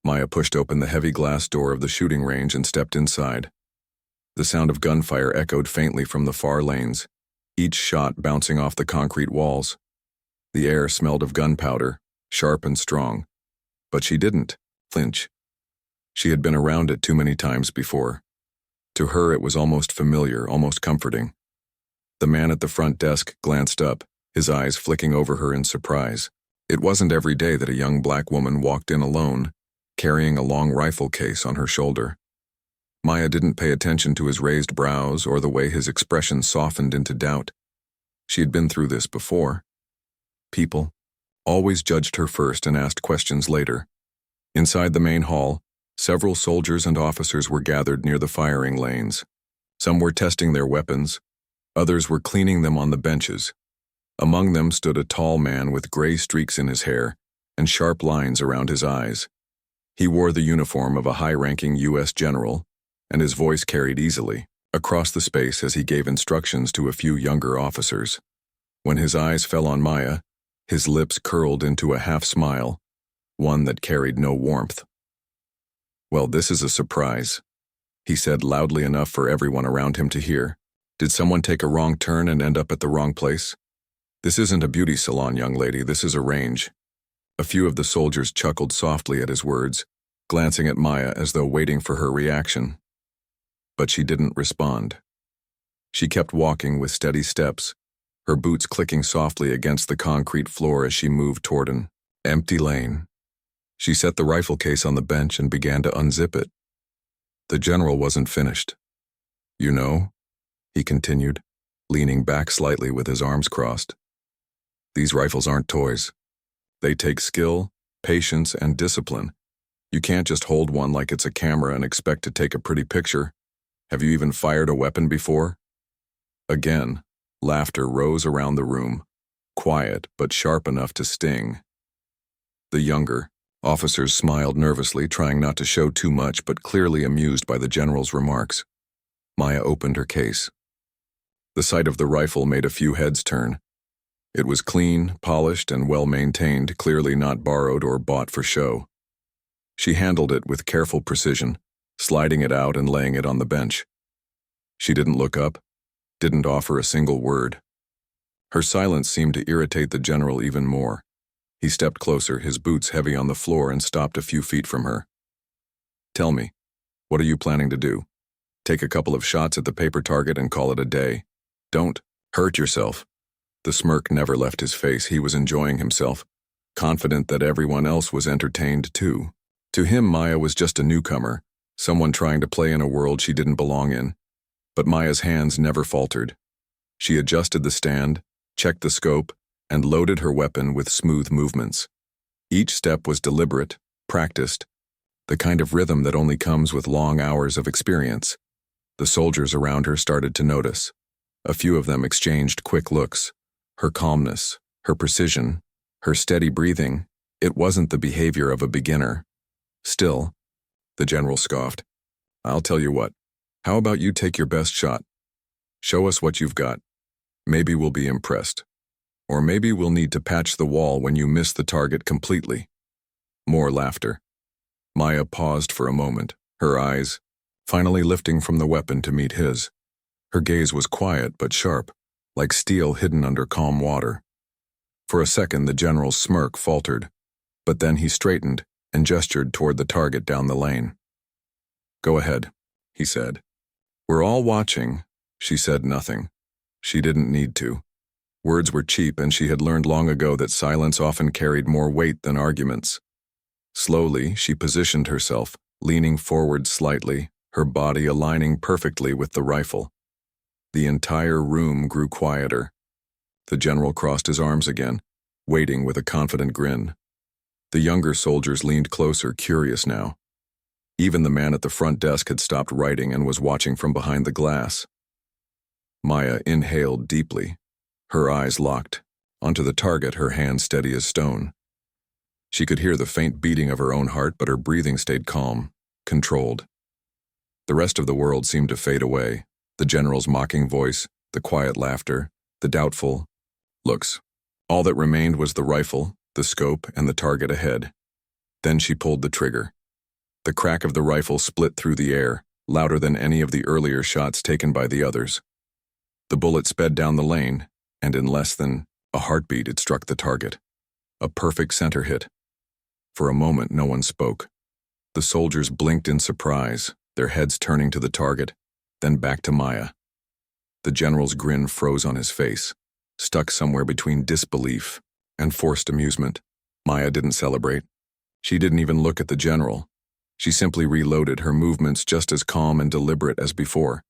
Maya pushed open the heavy glass door of the shooting range and stepped inside. The sound of gunfire echoed faintly from the far lanes, each shot bouncing off the concrete walls. The air smelled of gunpowder, sharp and strong. But she didn't flinch. She had been around it too many times before. To her it was almost familiar, almost comforting. The man at the front desk glanced up, his eyes flicking over her in surprise. It wasn't every day that a young black woman walked in alone, carrying a long rifle case on her shoulder. Maya didn't pay attention to his raised brows or the way his expression softened into doubt. She had been through this before. People always judged her first and asked questions later. Inside the main hall, several soldiers and officers were gathered near the firing lanes. Some were testing their weapons, others were cleaning them on the benches. Among them stood a tall man with gray streaks in his hair and sharp lines around his eyes. He wore the uniform of a high-ranking U.S. general, and his voice carried easily across the space as he gave instructions to a few younger officers. When his eyes fell on Maya, his lips curled into a half-smile, one that carried no warmth. "Well, this is a surprise," he said loudly enough for everyone around him to hear. "Did someone take a wrong turn and end up at the wrong place? This isn't a beauty salon, young lady, this is a range." A few of the soldiers chuckled softly at his words, glancing at Maya as though waiting for her reaction. But she didn't respond. She kept walking with steady steps, her boots clicking softly against the concrete floor as she moved toward an empty lane. She set the rifle case on the bench and began to unzip it. The general wasn't finished. "You know," he continued, leaning back slightly with his arms crossed, "these rifles aren't toys. They take skill, patience, and discipline. You can't just hold one like it's a camera and expect to take a pretty picture. Have you even fired a weapon before?" Again, laughter rose around the room, quiet but sharp enough to sting. The younger officers smiled nervously, trying not to show too much but clearly amused by the general's remarks. Maya opened her case. The sight of the rifle made a few heads turn. It was clean, polished, and well-maintained, clearly not borrowed or bought for show. She handled it with careful precision, sliding it out and laying it on the bench. She didn't look up, didn't offer a single word. Her silence seemed to irritate the general even more. He stepped closer, his boots heavy on the floor, and stopped a few feet from her. "Tell me, what are you planning to do? Take a couple of shots at the paper target and call it a day? Don't hurt yourself." The smirk never left his face. He was enjoying himself, confident that everyone else was entertained too. To him, Maya was just a newcomer, someone trying to play in a world she didn't belong in. But Maya's hands never faltered. She adjusted the stand, checked the scope, and loaded her weapon with smooth movements. Each step was deliberate, practiced, the kind of rhythm that only comes with long hours of experience. The soldiers around her started to notice. A few of them exchanged quick looks. Her calmness, her precision, her steady breathing, it wasn't the behavior of a beginner. Still, the general scoffed. "I'll tell you what, how about you take your best shot? Show us what you've got. Maybe we'll be impressed. Or maybe we'll need to patch the wall when you miss the target completely." More laughter. Maya paused for a moment, her eyes finally lifting from the weapon to meet his. Her gaze was quiet but sharp, like steel hidden under calm water. For a second, the general's smirk faltered, but then he straightened and gestured toward the target down the lane. "Go ahead," he said. "We're all watching." She said nothing. She didn't need to. Words were cheap, and she had learned long ago that silence often carried more weight than arguments. Slowly, she positioned herself, leaning forward slightly, her body aligning perfectly with the rifle. The entire room grew quieter. The general crossed his arms again, waiting with a confident grin. The younger soldiers leaned closer, curious now. Even the man at the front desk had stopped writing and was watching from behind the glass. Maya inhaled deeply, her eyes locked, onto the target, her hand steady as stone. She could hear the faint beating of her own heart, but her breathing stayed calm, controlled. The rest of the world seemed to fade away. The general's mocking voice, the quiet laughter, the doubtful looks. All that remained was the rifle, the scope, and the target ahead. Then she pulled the trigger. The crack of the rifle split through the air, louder than any of the earlier shots taken by the others. The bullet sped down the lane, and in less than a heartbeat it struck the target. A perfect center hit. For a moment no one spoke. The soldiers blinked in surprise, their heads turning to the target, then back to Maya. The general's grin froze on his face, stuck somewhere between disbelief and forced amusement. Maya didn't celebrate. She didn't even look at the general. She simply reloaded, her movements just as calm and deliberate as before.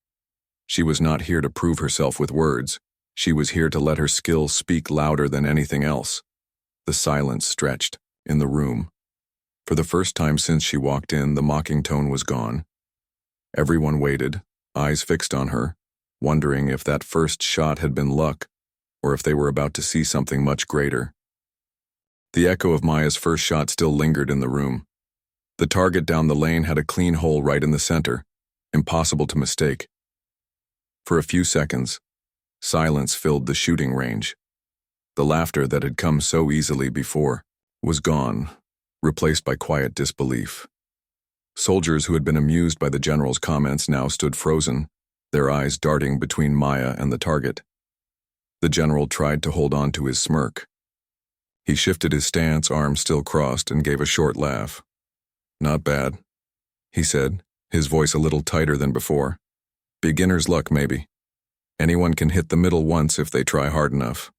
She was not here to prove herself with words. She was here to let her skill speak louder than anything else. The silence stretched in the room. For the first time since she walked in, the mocking tone was gone. Everyone waited, eyes fixed on her, wondering if that first shot had been luck, or if they were about to see something much greater. The echo of Maya's first shot still lingered in the room. The target down the lane had a clean hole right in the center, impossible to mistake. For a few seconds, silence filled the shooting range. The laughter that had come so easily before was gone, replaced by quiet disbelief. Soldiers who had been amused by the general's comments now stood frozen, their eyes darting between Maya and the target. The general tried to hold on to his smirk. He shifted his stance, arms still crossed, and gave a short laugh. "Not bad," he said, his voice a little tighter than before. "Beginner's luck, maybe. Anyone can hit the middle once if they try hard enough."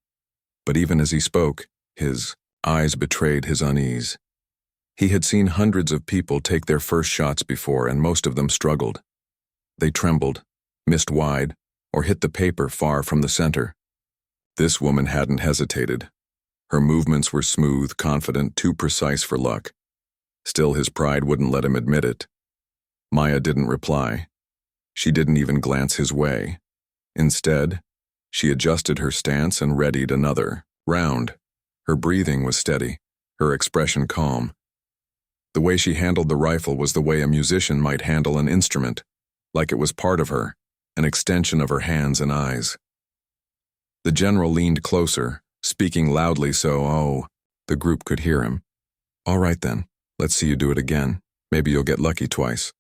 But even as he spoke, his eyes betrayed his unease. He had seen hundreds of people take their first shots before, and most of them struggled. They trembled, missed wide, or hit the paper far from the center. This woman hadn't hesitated. Her movements were smooth, confident, too precise for luck. Still, his pride wouldn't let him admit it. Maya didn't reply. She didn't even glance his way. Instead, she adjusted her stance and readied another round. Her breathing was steady, her expression calm. The way she handled the rifle was the way a musician might handle an instrument, like it was part of her, an extension of her hands and eyes. The general leaned closer, speaking loudly so, the group could hear him. "All right then, let's see you do it again. Maybe you'll get lucky twice."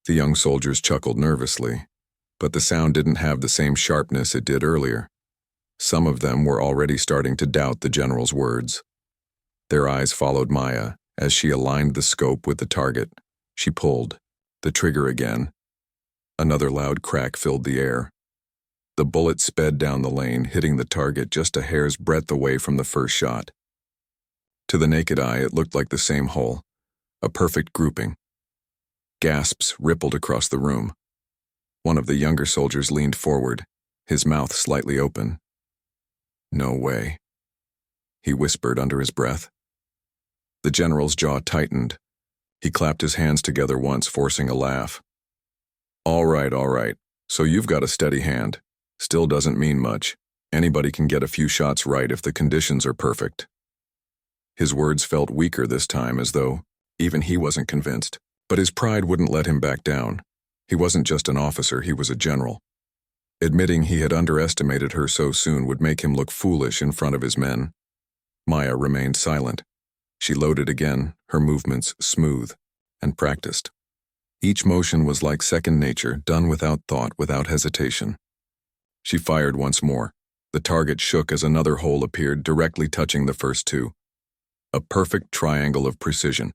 The young soldiers chuckled nervously, but the sound didn't have the same sharpness it did earlier. Some of them were already starting to doubt the general's words. Their eyes followed Maya as she aligned the scope with the target. She pulled the trigger again. Another loud crack filled the air. The bullet sped down the lane, hitting the target just a hair's breadth away from the first shot. To the naked eye, it looked like the same hole, a perfect grouping. Gasps rippled across the room. One of the younger soldiers leaned forward, his mouth slightly open. "No way," he whispered under his breath. The general's jaw tightened. He clapped his hands together once, forcing a laugh. All right, so you've got a steady hand. Still doesn't mean much. Anybody can get a few shots right if the conditions are perfect." His words felt weaker this time, as though even he wasn't convinced, but his pride wouldn't let him back down. He wasn't just an officer, he was a general. Admitting he had underestimated her so soon would make him look foolish in front of his men. Maya remained silent. She loaded again, her movements smooth and practiced. Each motion was like second nature, done without thought, without hesitation. She fired once more. The target shook as another hole appeared, directly touching the first two. A perfect triangle of precision.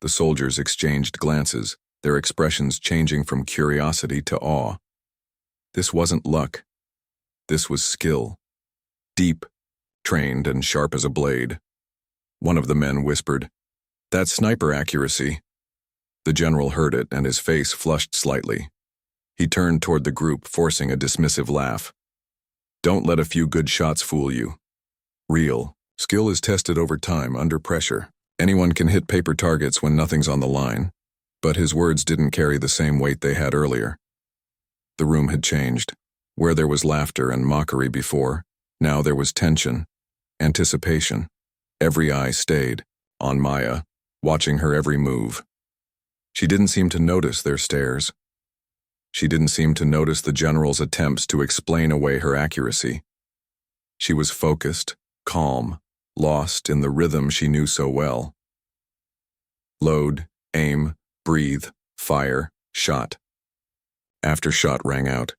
The soldiers exchanged glances, their expressions changing from curiosity to awe. This wasn't luck. This was skill. Deep, trained, and sharp as a blade. One of the men whispered, "That's sniper accuracy." The general heard it, and his face flushed slightly. He turned toward the group, forcing a dismissive laugh. "Don't let a few good shots fool you. Real skill is tested over time, under pressure. Anyone can hit paper targets when nothing's on the line." But his words didn't carry the same weight they had earlier. The room had changed. Where there was laughter and mockery before, now there was tension, anticipation. Every eye stayed on Maya, watching her every move. She didn't seem to notice their stares. She didn't seem to notice the general's attempts to explain away her accuracy. She was focused, calm, lost in the rhythm she knew so well. Load, aim, Breathe, fire, shot. After shot rang out.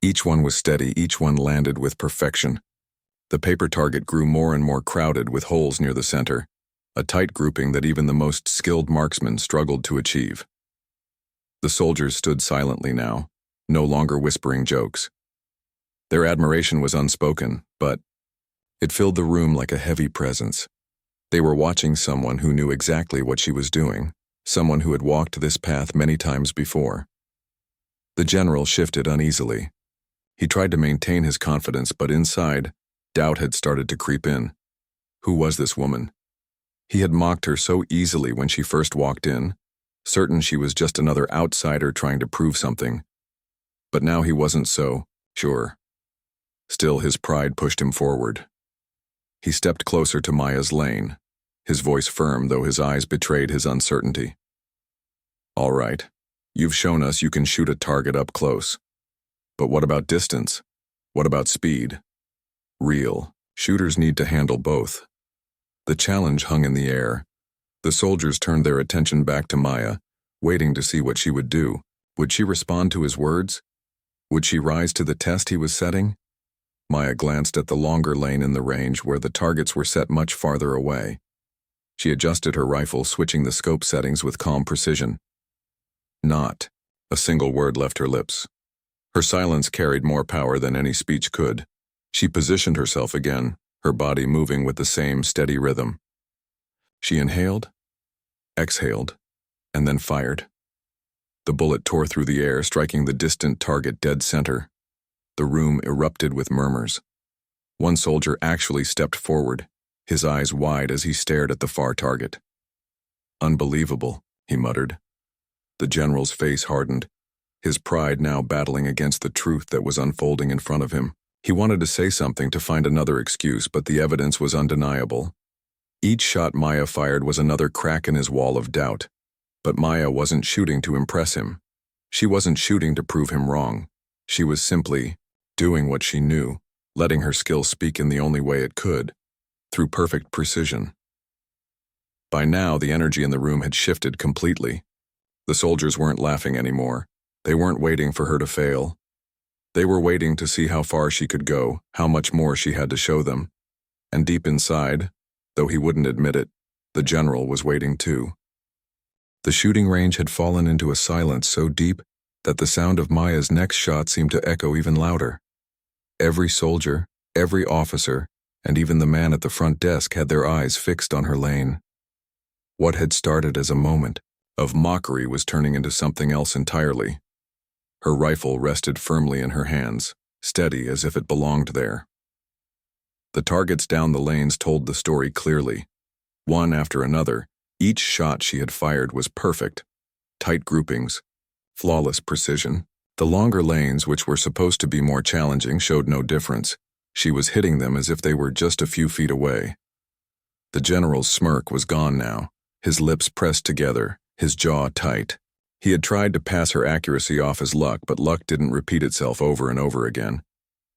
Each one was steady, each one landed with perfection. The paper target grew more and more crowded with holes near the center, a tight grouping that even the most skilled marksman struggled to achieve. The soldiers stood silently now, no longer whispering jokes. Their admiration was unspoken, but it filled the room like a heavy presence. They were watching someone who knew exactly what she was doing, someone who had walked this path many times before. The general shifted uneasily. He tried to maintain his confidence, but inside, doubt had started to creep in. Who was this woman? He had mocked her so easily when she first walked in, certain she was just another outsider trying to prove something. But now he wasn't so sure. Still, his pride pushed him forward. He stepped closer to Maya's lane, his voice firm though his eyes betrayed his uncertainty. All right, you've shown us you can shoot a target up close. But what about distance? What about speed? Real shooters need to handle both. The challenge hung in the air. The soldiers turned their attention back to Maya, waiting to see what she would do. Would she respond to his words? Would she rise to the test he was setting? Maya glanced at the longer lane in the range where the targets were set much farther away. She adjusted her rifle, switching the scope settings with calm precision. Not a single word left her lips. Her silence carried more power than any speech could. She positioned herself again, her body moving with the same steady rhythm. She inhaled, exhaled, and then fired. The bullet tore through the air, striking the distant target dead center. The room erupted with murmurs. One soldier actually stepped forward, his eyes wide as he stared at the far target. Unbelievable, he muttered. The general's face hardened, his pride now battling against the truth that was unfolding in front of him. He wanted to say something to find another excuse, but the evidence was undeniable. Each shot Maya fired was another crack in his wall of doubt. But Maya wasn't shooting to impress him. She wasn't shooting to prove him wrong. She was simply doing what she knew, letting her skill speak in the only way it could, through perfect precision. By now, the energy in the room had shifted completely. The soldiers weren't laughing anymore. They weren't waiting for her to fail. They were waiting to see how far she could go, how much more she had to show them. And deep inside, though he wouldn't admit it, the general was waiting too. The shooting range had fallen into a silence so deep that the sound of Maya's next shot seemed to echo even louder. Every soldier, every officer, and even the man at the front desk had their eyes fixed on her lane. What had started as a moment of mockery was turning into something else entirely. Her rifle rested firmly in her hands, steady as if it belonged there. The targets down the lanes told the story clearly. One after another, each shot she had fired was perfect. Tight groupings, flawless precision. The longer lanes, which were supposed to be more challenging, showed no difference. She was hitting them as if they were just a few feet away. The general's smirk was gone now, his lips pressed together, his jaw tight. He had tried to pass her accuracy off as luck, but luck didn't repeat itself over and over again.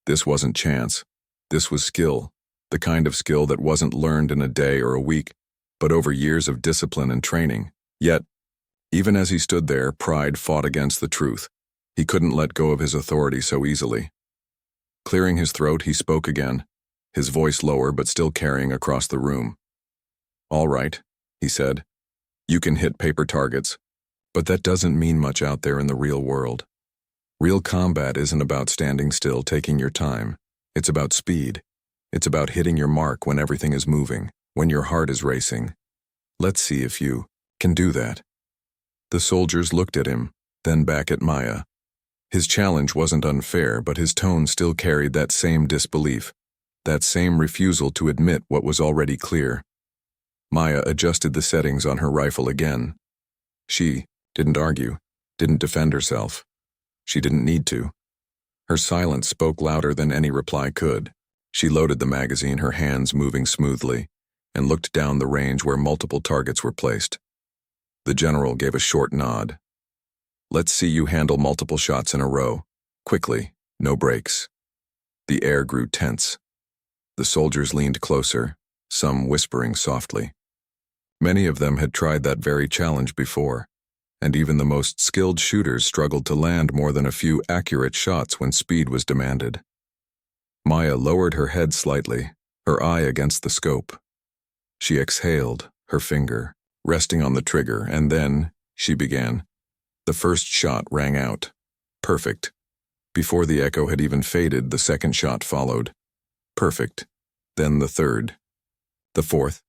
This wasn't chance. This was skill, the kind of skill that wasn't learned in a day or a week, but over years of discipline and training. Yet, even as he stood there, pride fought against the truth. He couldn't let go of his authority so easily. Clearing his throat, he spoke again, his voice lower but still carrying across the room. "All right," he said. "You can hit paper targets, but that doesn't mean much out there in the real world. Real combat isn't about standing still, taking your time. It's about speed. It's about hitting your mark when everything is moving, when your heart is racing. Let's see if you can do that." The soldiers looked at him, then back at Maya. His challenge wasn't unfair, but his tone still carried that same disbelief, that same refusal to admit what was already clear. Maya adjusted the settings on her rifle again. She didn't argue, didn't defend herself. She didn't need to. Her silence spoke louder than any reply could. She loaded the magazine, her hands moving smoothly, and looked down the range where multiple targets were placed. The general gave a short nod. "Let's see you handle multiple shots in a row. Quickly, no breaks." The air grew tense. The soldiers leaned closer, some whispering softly. Many of them had tried that very challenge before, and even the most skilled shooters struggled to land more than a few accurate shots when speed was demanded. Maya lowered her head slightly, her eye against the scope. She exhaled, her finger resting on the trigger, and then she began. The first shot rang out. Perfect. Before the echo had even faded, the second shot followed. Perfect. Then the third. The fourth.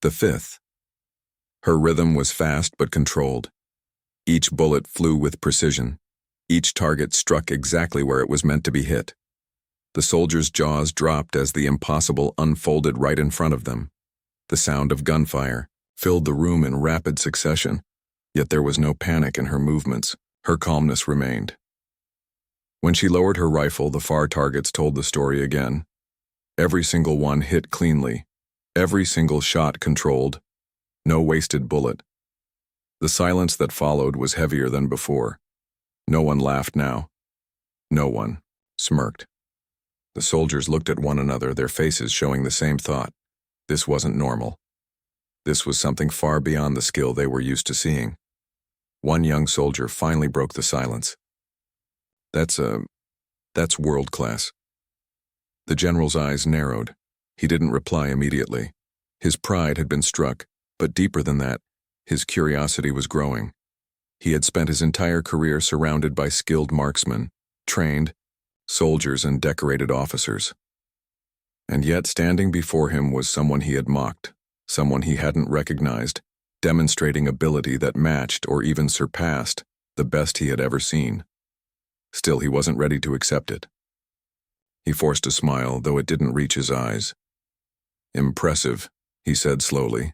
The fifth. Her rhythm was fast but controlled. Each bullet flew with precision. Each target struck exactly where it was meant to be hit. The soldiers' jaws dropped as the impossible unfolded right in front of them. The sound of gunfire filled the room in rapid succession, yet there was no panic in her movements. Her calmness remained. When she lowered her rifle, the far targets told the story again. Every single one hit cleanly. Every single shot controlled. No wasted bullet. The silence that followed was heavier than before. No one laughed now. No one smirked. The soldiers looked at one another, their faces showing the same thought. This wasn't normal. This was something far beyond the skill they were used to seeing. One young soldier finally broke the silence. That's world class. The general's eyes narrowed. He didn't reply immediately. His pride had been struck, but deeper than that, his curiosity was growing. He had spent his entire career surrounded by skilled marksmen, trained soldiers and decorated officers. And yet standing before him was someone he had mocked, someone he hadn't recognized, demonstrating ability that matched or even surpassed the best he had ever seen. Still, he wasn't ready to accept it. He forced a smile, though it didn't reach his eyes. Impressive, he said slowly,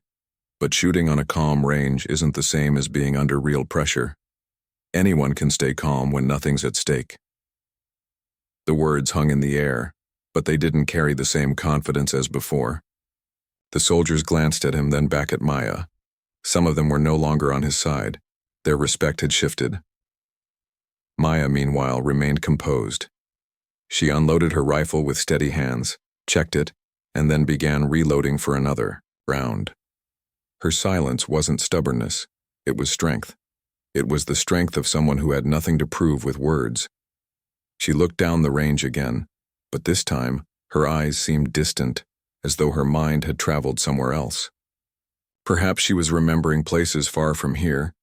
but shooting on a calm range isn't the same as being under real pressure. Anyone can stay calm when nothing's at stake. The words hung in the air, but they didn't carry the same confidence as before. The soldiers glanced at him, then back at Maya. Some of them were no longer on his side. Their respect had shifted. Maya, meanwhile, remained composed. She unloaded her rifle with steady hands, checked it, and then began reloading for another round. Her silence wasn't stubbornness, it was strength. It was the strength of someone who had nothing to prove with words. She looked down the range again, but this time her eyes seemed distant, as though her mind had traveled somewhere else. Perhaps she was remembering places far from here,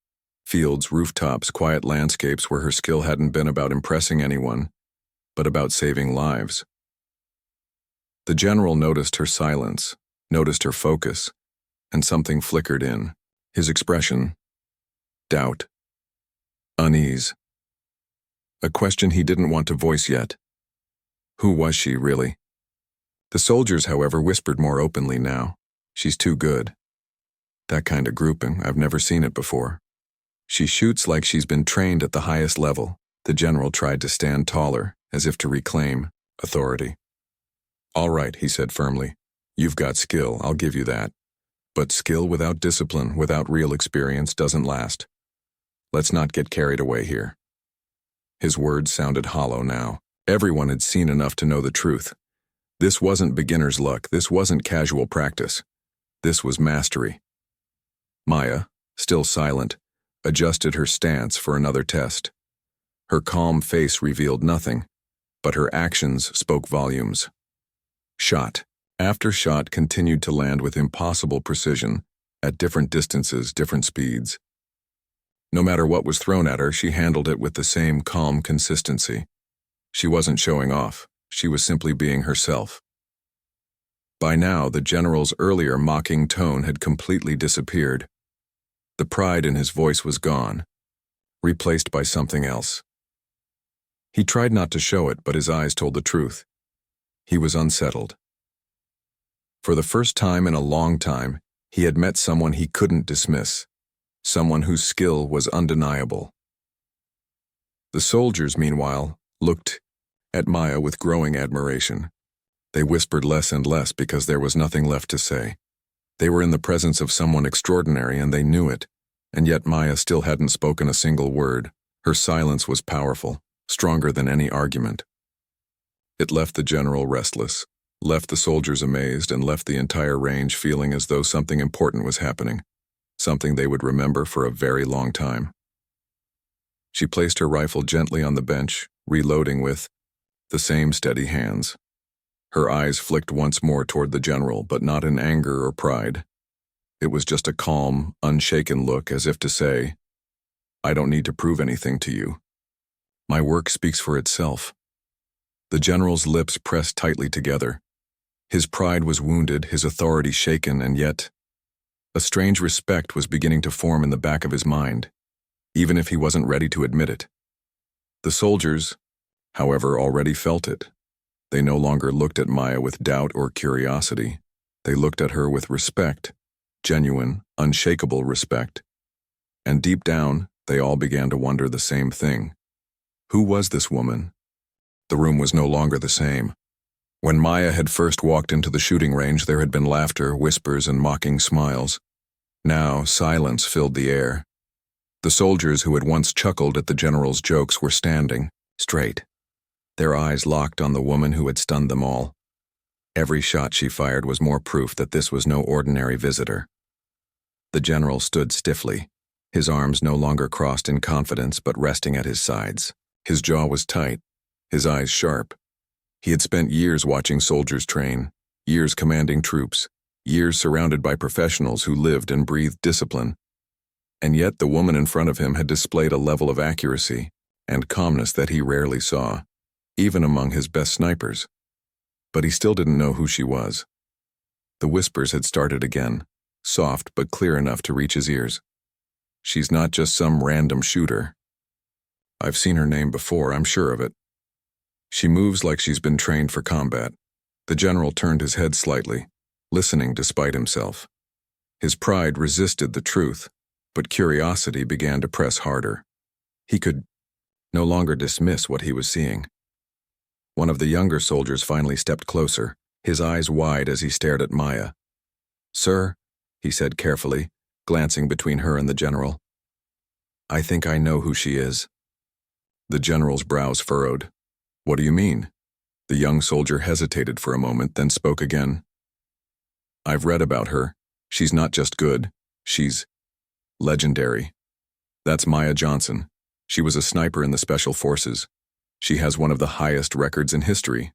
fields, rooftops, quiet landscapes where her skill hadn't been about impressing anyone, but about saving lives. The general noticed her silence, noticed her focus, and something flickered in his expression. Doubt. Unease. A question he didn't want to voice yet. Who was she, really? The soldiers, however, whispered more openly now. She's too good. That kind of grouping, I've never seen it before. She shoots like she's been trained at the highest level. The general tried to stand taller, as if to reclaim authority. All right, he said firmly. You've got skill, I'll give you that. But skill without discipline, without real experience, doesn't last. Let's not get carried away here. His words sounded hollow now. Everyone had seen enough to know the truth. This wasn't beginner's luck, this wasn't casual practice. This was mastery. Maya, still silent, adjusted her stance for another test. Her calm face revealed nothing, but her actions spoke volumes. Shot after shot continued to land with impossible precision, at different distances, different speeds. No matter what was thrown at her, she handled it with the same calm consistency. She wasn't showing off, she was simply being herself. By now, the general's earlier mocking tone had completely disappeared. The pride in his voice was gone, replaced by something else. He tried not to show it, but his eyes told the truth. He was unsettled. For the first time in a long time, he had met someone he couldn't dismiss, someone whose skill was undeniable. The soldiers, meanwhile, looked at Maya with growing admiration. They whispered less and less because there was nothing left to say. They were in the presence of someone extraordinary and they knew it, and yet Maya still hadn't spoken a single word. Her silence was powerful, stronger than any argument. It left the general restless, left the soldiers amazed, and left the entire range feeling as though something important was happening. something they would remember for a very long time. She placed her rifle gently on the bench, reloading with the same steady hands. Her eyes flicked once more toward the general, but not in anger or pride. It was just a calm, unshaken look, as if to say, "I don't need to prove anything to you. My work speaks for itself." The general's lips pressed tightly together. His pride was wounded, his authority shaken, and yet a strange respect was beginning to form in the back of his mind, even if he wasn't ready to admit it. The soldiers, however, already felt it. They no longer looked at Maya with doubt or curiosity. They looked at her with respect, genuine, unshakable respect. And deep down, they all began to wonder the same thing. Who was this woman? The room was no longer the same. When Maya had first walked into the shooting range, there had been laughter, whispers, and mocking smiles. Now, silence filled the air. The soldiers who had once chuckled at the general's jokes were standing, straight, their eyes locked on the woman who had stunned them all. Every shot she fired was more proof that this was no ordinary visitor. The general stood stiffly, his arms no longer crossed in confidence but resting at his sides. His jaw was tight, his eyes sharp. He had spent years watching soldiers train, years commanding troops, years surrounded by professionals who lived and breathed discipline. And yet the woman in front of him had displayed a level of accuracy and calmness that he rarely saw, even among his best snipers. But he still didn't know who she was. The whispers had started again, soft but clear enough to reach his ears. "She's not just some random shooter. I've seen her name before, I'm sure of it. She moves like she's been trained for combat." The general turned his head slightly, listening despite himself. His pride resisted the truth, but curiosity began to press harder. He could no longer dismiss what he was seeing. One of the younger soldiers finally stepped closer, his eyes wide as he stared at Maya. "Sir," he said carefully, glancing between her and the general, "I think I know who she is." The general's brows furrowed. "What do you mean?" The young soldier hesitated for a moment, then spoke again. "I've read about her. She's not just good. She's legendary. That's Maya Johnson. She was a sniper in the Special Forces. She has one of the highest records in history."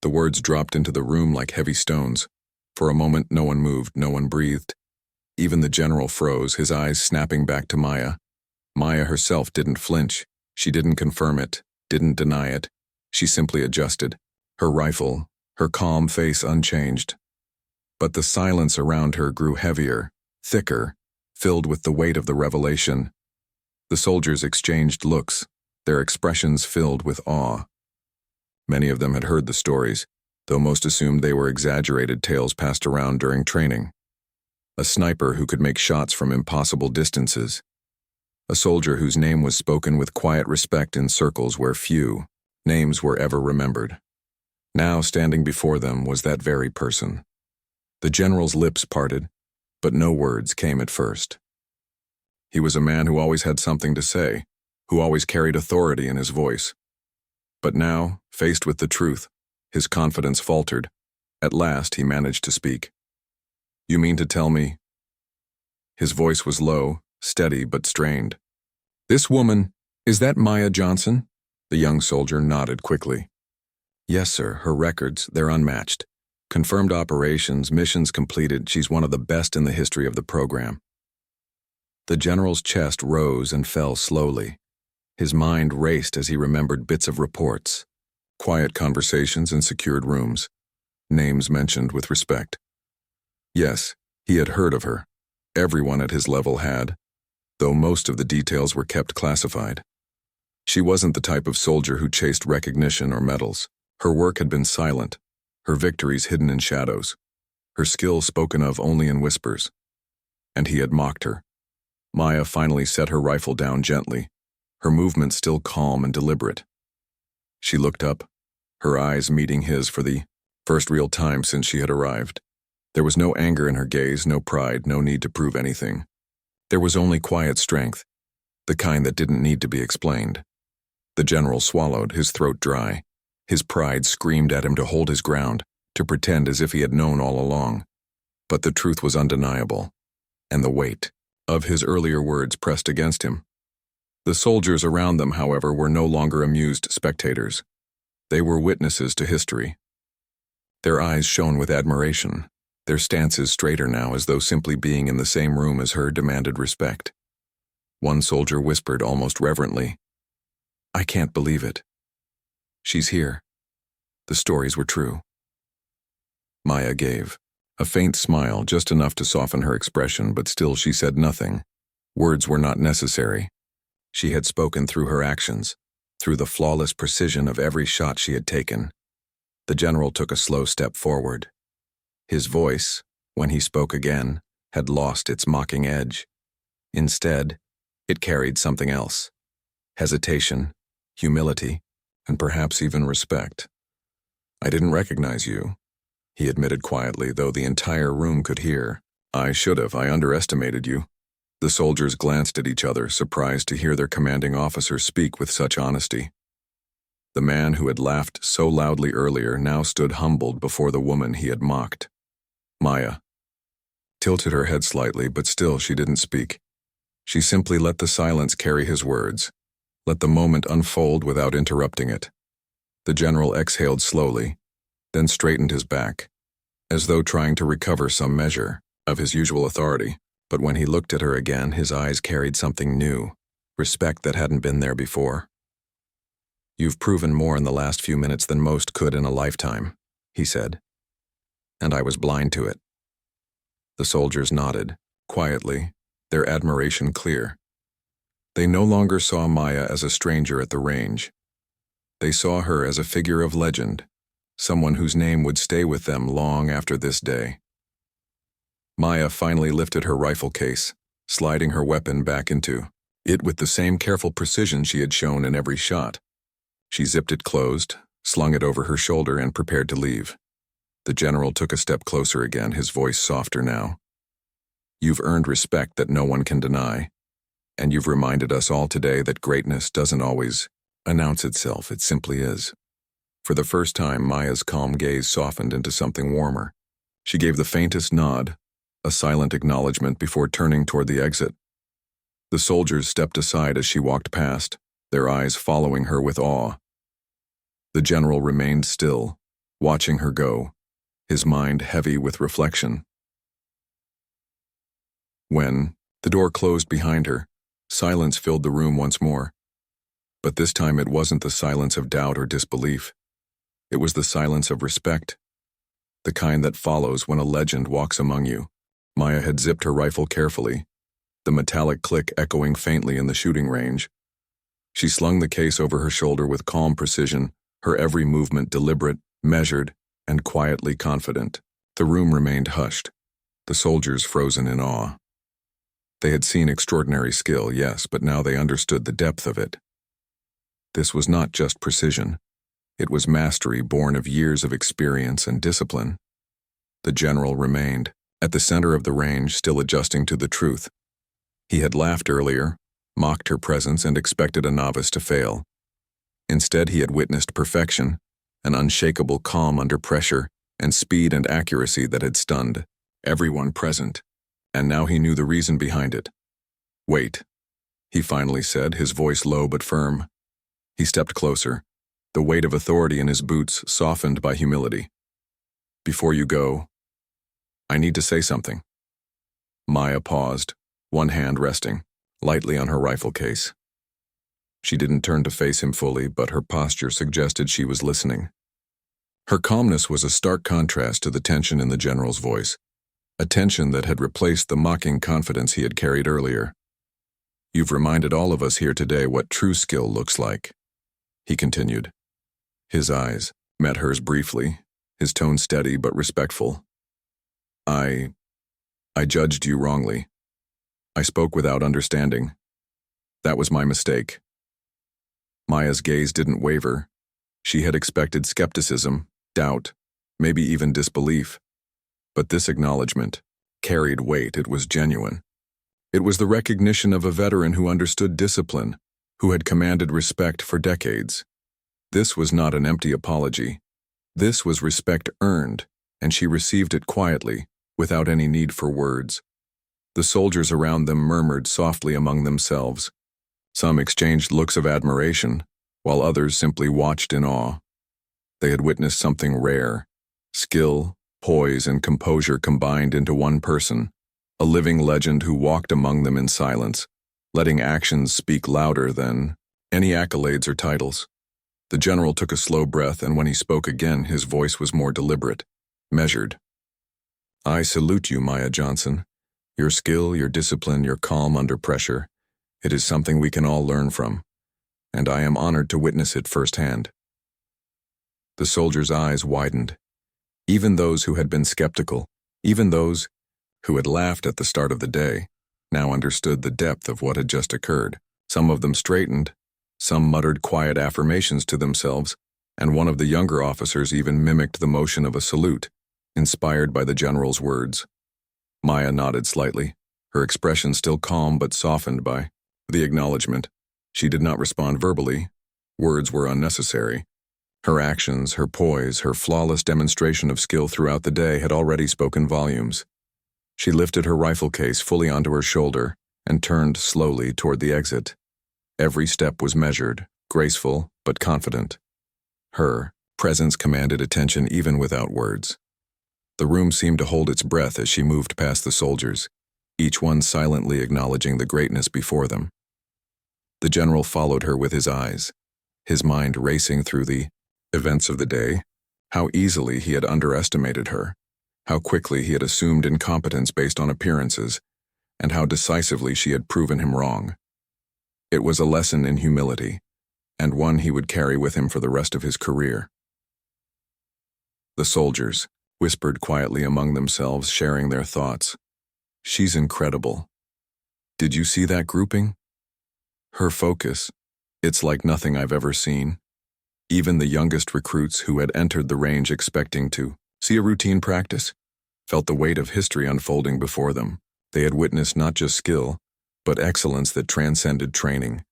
The words dropped into the room like heavy stones. For a moment, no one moved, no one breathed. Even the general froze, his eyes snapping back to Maya. Maya herself didn't flinch. She didn't confirm it, didn't deny it. She simply adjusted, her rifle, her calm face unchanged. But the silence around her grew heavier, thicker, filled with the weight of the revelation. The soldiers exchanged looks, their expressions filled with awe. Many of them had heard the stories, though most assumed they were exaggerated tales passed around during training. A sniper who could make shots from impossible distances. A soldier whose name was spoken with quiet respect in circles where few names were ever remembered. Now, standing before them was that very person. The general's lips parted, but no words came at first. He was a man who always had something to say, who always carried authority in his voice. But now, faced with the truth, his confidence faltered. At last, he managed to speak. "You mean to tell me?" His voice was low, steady but strained. "This woman, is that Maya Johnson?" The young soldier nodded quickly. "Yes, sir, her records, they're unmatched. Confirmed operations, missions completed, she's one of the best in the history of the program." The general's chest rose and fell slowly. His mind raced as he remembered bits of reports, quiet conversations in secured rooms, names mentioned with respect. Yes, he had heard of her. Everyone at his level had, though most of the details were kept classified. She wasn't the type of soldier who chased recognition or medals. Her work had been silent, her victories hidden in shadows, her skill spoken of only in whispers. And he had mocked her. Maya finally set her rifle down gently, her movements still calm and deliberate. She looked up, her eyes meeting his for the first real time since she had arrived. There was no anger in her gaze, no pride, no need to prove anything. There was only quiet strength, the kind that didn't need to be explained. The general swallowed, his throat dry. His pride screamed at him to hold his ground, to pretend as if he had known all along. But the truth was undeniable. and the weight of his earlier words pressed against him. The soldiers around them, however, were no longer amused spectators. They were witnesses to history. Their eyes shone with admiration, their stances straighter now as though simply being in the same room as her demanded respect. One soldier whispered almost reverently, "I can't believe it. She's here. The stories were true." Maya gave a faint smile, just enough to soften her expression, but still she said nothing. Words were not necessary. She had spoken through her actions, through the flawless precision of every shot she had taken. The general took a slow step forward. His voice, when he spoke again, had lost its mocking edge. Instead, it carried something else: hesitation, humility, and perhaps even respect. "I didn't recognize you," he admitted quietly, though the entire room could hear. "I should have. I underestimated you." The soldiers glanced at each other, surprised to hear their commanding officer speak with such honesty. The man who had laughed so loudly earlier now stood humbled before the woman he had mocked. Maya tilted her head slightly, but still she didn't speak. She simply let the silence carry his words, let the moment unfold without interrupting it. The general exhaled slowly, then straightened his back, as though trying to recover some measure of his usual authority. But when he looked at her again, his eyes carried something new, respect that hadn't been there before. "You've proven more in the last few minutes than most could in a lifetime," he said, "and I was blind to it." The soldiers nodded, quietly, their admiration clear. They no longer saw Maya as a stranger at the range. They saw her as a figure of legend, someone whose name would stay with them long after this day. Maya finally lifted her rifle case, sliding her weapon back into it with the same careful precision she had shown in every shot. She zipped it closed, slung it over her shoulder, and prepared to leave. The general took a step closer again, his voice softer now. "You've earned respect that no one can deny, and you've reminded us all today that greatness doesn't always announce itself, it simply is." For the first time, Maya's calm gaze softened into something warmer. She gave the faintest nod, a silent acknowledgement before turning toward the exit. The soldiers stepped aside as she walked past, their eyes following her with awe. The general remained still, watching her go, his mind heavy with reflection. When the door closed behind her, silence filled the room once more. But this time it wasn't the silence of doubt or disbelief. It was the silence of respect, the kind that follows when a legend walks among you. Maya had zipped her rifle carefully, the metallic click echoing faintly in the shooting range. She slung the case over her shoulder with calm precision, her every movement deliberate, measured, and quietly confident. The room remained hushed, the soldiers frozen in awe. They had seen extraordinary skill, yes, but now they understood the depth of it. This was not just precision. It was mastery born of years of experience and discipline. The general remained at the center of the range, still adjusting to the truth. He had laughed earlier, mocked her presence, and expected a novice to fail. Instead, he had witnessed perfection, an unshakable calm under pressure, and speed and accuracy that had stunned everyone present. And now he knew the reason behind it. "Wait," he finally said, his voice low but firm. He stepped closer, the weight of authority in his boots softened by humility. "Before you go, I need to say something." Maya paused, one hand resting lightly on her rifle case. She didn't turn to face him fully, but her posture suggested she was listening. Her calmness was a stark contrast to the tension in the general's voice, a tension that had replaced the mocking confidence he had carried earlier. "You've reminded all of us here today what true skill looks like," he continued. His eyes met hers briefly, his tone steady but respectful. I judged you wrongly. I spoke without understanding. That was my mistake." Maya's gaze didn't waver. She had expected skepticism, doubt, maybe even disbelief. But this acknowledgement carried weight. It was genuine. It was the recognition of a veteran who understood discipline, who had commanded respect for decades. This was not an empty apology. This was respect earned, and she received it quietly, without any need for words. The The soldiers around them murmured softly among themselves. Some exchanged looks of admiration, while others simply watched in awe. They had witnessed something rare. Skill, poise, and composure combined into one person, a living legend who walked among them in silence, letting actions speak louder than any accolades or titles. The general took a slow breath, and when he spoke again, his voice was more deliberate, measured. "I salute you, Maya Johnson. Your skill, your discipline, your calm under pressure. It is something we can all learn from, and I am honored to witness it firsthand." The soldiers' eyes widened. Even those who had been skeptical, even those who had laughed at the start of the day, now understood the depth of what had just occurred. Some of them straightened, some muttered quiet affirmations to themselves, and one of the younger officers even mimicked the motion of a salute, inspired by the general's words. Maya nodded slightly, her expression still calm but softened by the acknowledgement. She did not respond verbally. Words were unnecessary. Her actions, her poise, her flawless demonstration of skill throughout the day had already spoken volumes. She lifted her rifle case fully onto her shoulder and turned slowly toward the exit. Every step was measured, graceful, but confident. Her presence commanded attention even without words. The room seemed to hold its breath as she moved past the soldiers, each one silently acknowledging the greatness before them. The general followed her with his eyes, his mind racing through the events of the day, how easily he had underestimated her, how quickly he had assumed incompetence based on appearances, and how decisively she had proven him wrong. It was a lesson in humility, and one he would carry with him for the rest of his career. The soldiers whispered quietly among themselves, sharing their thoughts. "She's incredible. Did you see that grouping? Her focus, it's like nothing I've ever seen." Even the youngest recruits who had entered the range expecting to see a routine practice felt the weight of history unfolding before them. They had witnessed not just skill, but excellence that transcended training,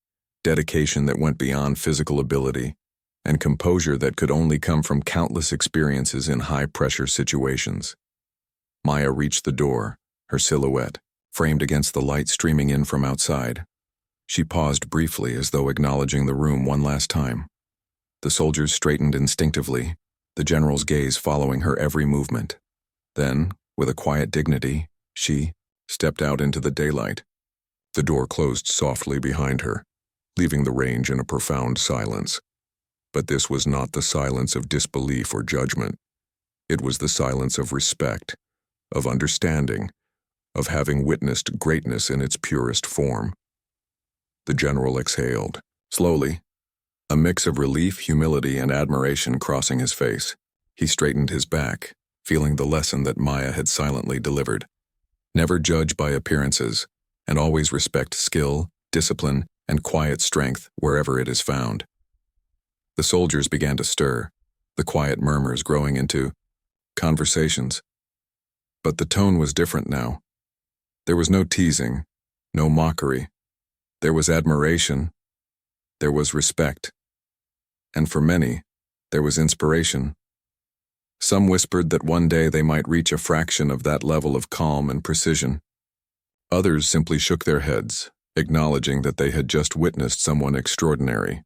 dedication that went beyond physical ability, and composure that could only come from countless experiences in high-pressure situations. Maya reached the door, her silhouette framed against the light streaming in from outside. She paused briefly as though acknowledging the room one last time. The soldiers straightened instinctively, the general's gaze following her every movement. Then, with a quiet dignity, she stepped out into the daylight. The door closed softly behind her, leaving the range in a profound silence. But this was not the silence of disbelief or judgment. It was the silence of respect, of understanding, of having witnessed greatness in its purest form. The general exhaled, slowly, a mix of relief, humility, and admiration crossing his face. He straightened his back, feeling the lesson that Maya had silently delivered. Never judge by appearances, and always respect skill, discipline, and quiet strength wherever it is found. The soldiers began to stir, the quiet murmurs growing into conversations. But the tone was different now. There was no teasing, no mockery. There was admiration. There was respect. And for many, there was inspiration. Some whispered that one day they might reach a fraction of that level of calm and precision. Others simply shook their heads, acknowledging that they had just witnessed someone extraordinary.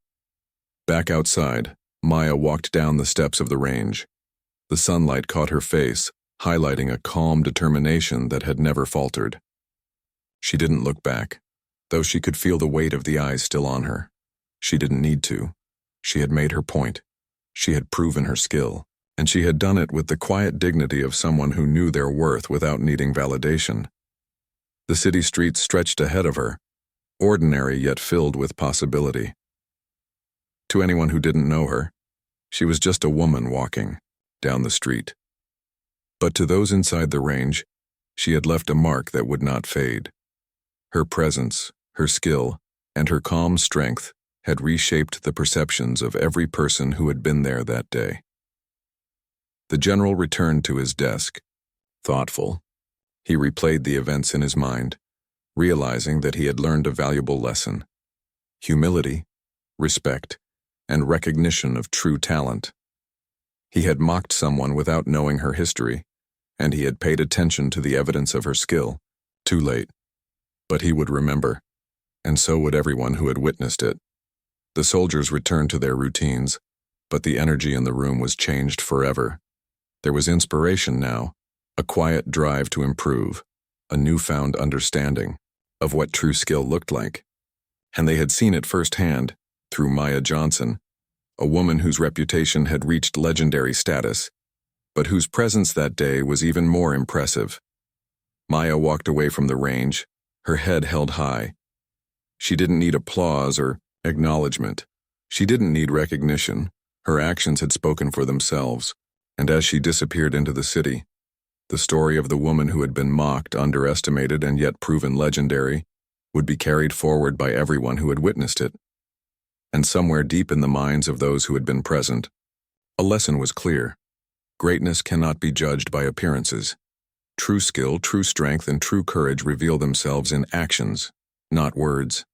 Back outside, Maya walked down the steps of the range. The sunlight caught her face, highlighting a calm determination that had never faltered. She didn't look back, though she could feel the weight of the eyes still on her. She didn't need to. She had made her point. She had proven her skill, and she had done it with the quiet dignity of someone who knew their worth without needing validation. The city streets stretched ahead of her, ordinary yet filled with possibility. To anyone who didn't know her, she was just a woman walking down the street. But to those inside the range, she had left a mark that would not fade. Her presence, her skill, and her calm strength had reshaped the perceptions of every person who had been there that day. The general returned to his desk, thoughtful. He replayed the events in his mind, realizing that he had learned a valuable lesson: humility, respect, and recognition of true talent. He had mocked someone without knowing her history, and he had paid attention to the evidence of her skill. Too late. But he would remember, and so would everyone who had witnessed it. The soldiers returned to their routines, but the energy in the room was changed forever. There was inspiration now, a quiet drive to improve, a newfound understanding of what true skill looked like. And they had seen it firsthand, through Maya Johnson, a woman whose reputation had reached legendary status, but whose presence that day was even more impressive. Maya walked away from the range, her head held high. She didn't need applause or acknowledgement. She didn't need recognition. Her actions had spoken for themselves, and as she disappeared into the city, the story of the woman who had been mocked, underestimated, and yet proven legendary would be carried forward by everyone who had witnessed it. And somewhere deep in the minds of those who had been present, a lesson was clear. Greatness cannot be judged by appearances. True skill, true strength, and true courage reveal themselves in actions, not words.